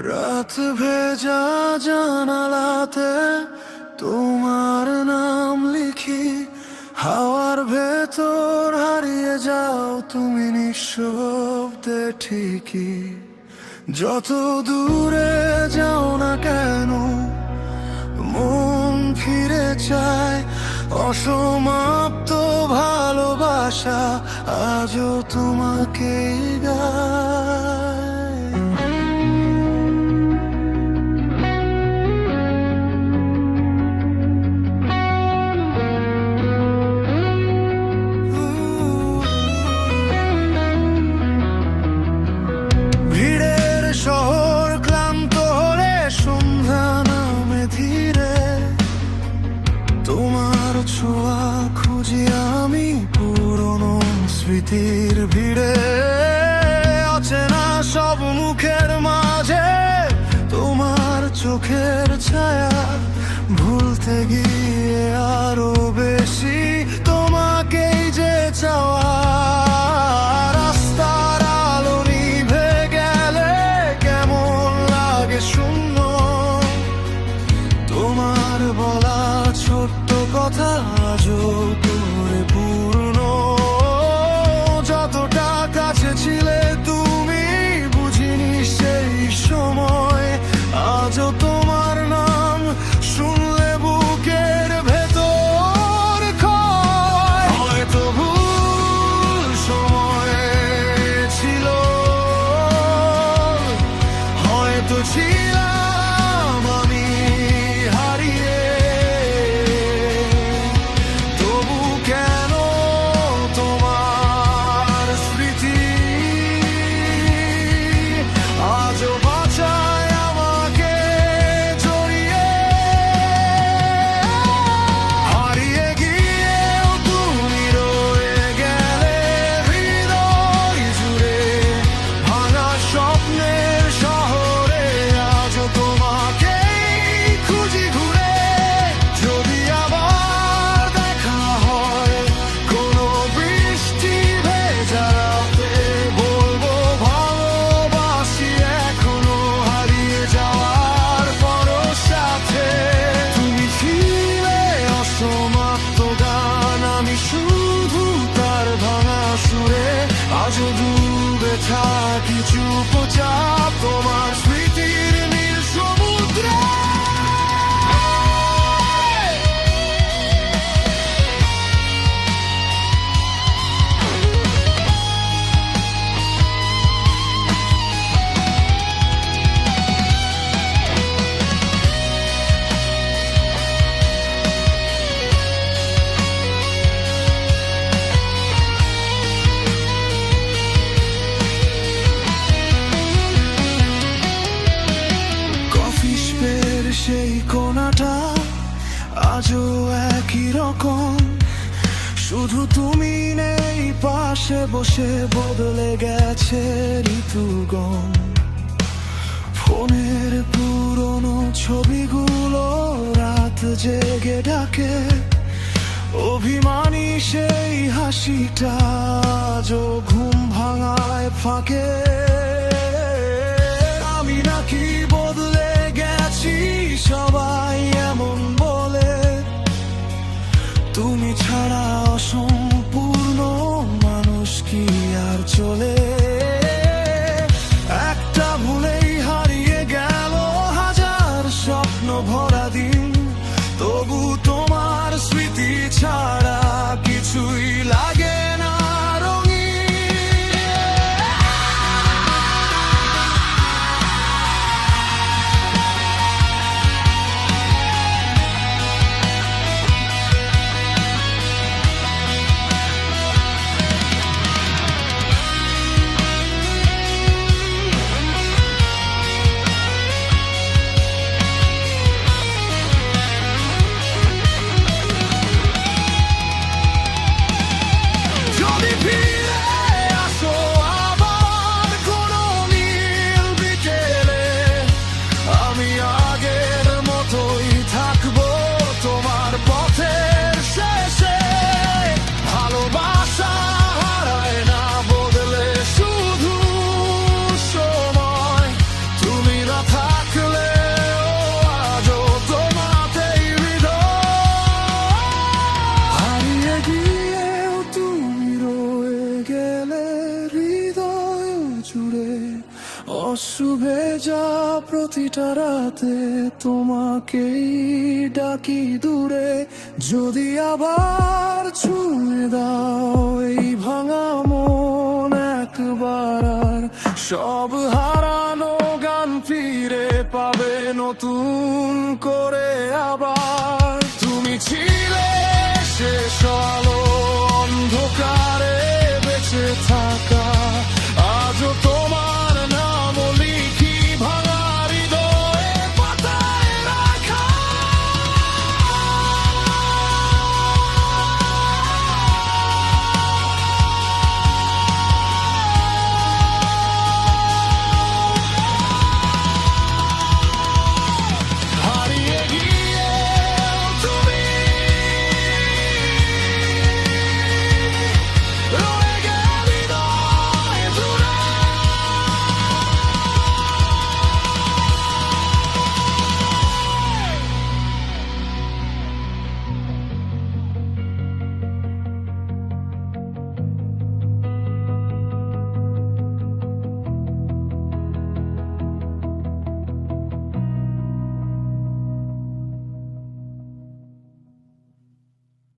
রাত ভেজা জানালাতে তোমার নাম লিখি, হাওয়ার ভেতর হারিয়ে যাও তুমি নিঃশব্দে ঠিকই। যত দূরে যাও না কেন মন ফিরে চায়, অসমাপ্ত ভালোবাসা আজও তোমাকেই গায়। ভিড়ের শহর ক্লান্ত হলে সন্ধ্যা নামে ধীরে, তোমার ছোঁয়া খুঁজি আমি পুরনো স্মৃতির ভিড়ে। অচেনা সব মুখের মাঝে তোমার চোখের ছায়া, ভুলতে গিয়ে আরো বেশি তোমাকেই যে চাওয়া। রাস্তার আলো নিভে গেলে কেমন লাগে শূন্য, তোমার বলা ছোট্ট কথা আজও করে পূর্ণ। যতটা কাছে ছিলে তুমি বুঝিনি সেই সময়, আজও তোমার নাম শুনলে বুকের ভেতর ক্ষয়। হয়তো ভুল সময় ছিল, হয়তো ছিলাম আমি হারিয়ে, তবু কেন তোমার স্মৃতি আজও বাঁচায় আমাকে জড়িয়ে। হারিয়ে গিয়েও তুমি রয়ে গেলে হৃদয় জুড়ে, ভাঙা স্বপ্নের শহরে আজও তোমাকেই খুঁজি ঘুরে। যদি আবার দেখা হয় কোনো বৃষ্টি ভেজা রাতে, বলবো ভালোবাসি এখনো হারিয়ে যাওয়ার পরও সাথে। তুমি ছিলে অসমাপ্ত গান, আমি শুধু তার ভাঙা সুরে। আজও ডুবে থাকি চুপচাপ তোমার স্মৃতির নীল সমুদ্রে। কফি শপের সেই কোণাটা আজও একই রকম, শুধু তুমি নেই পাশে বসে, বদলে গেছে ঋতুগণ। ফোনের পুরনো ছবিগুলো রাত জেগে ডাকে, অভিমানী সেই হাসিটা আজও ঘুম ভাঙায় ফাঁকে। আমি নাকি বদলে গেছি সবাই এমন বলে, তুমি ছাড়া অসম্পূর্ণ মানুষ কি আর চলে। একটা ভুলেই হারিয়ে গেল হাজার স্বপ্ন ভরা দিন, তবু তোমার স্মৃতি ছাড়া কিছুই লাগে না রঙিন। প্রতিটা রাতে তোমাকেই ডাকি দূরে, যদি আবার ছুঁয়ে দাও এই ভাঙা মন একবার, আর সব হারানো গান ফিরে পাবে নতুন করে আবার। তুমি ছিলে শেষ আলো, অন্ধকারে বেঁচে থাকা, আজও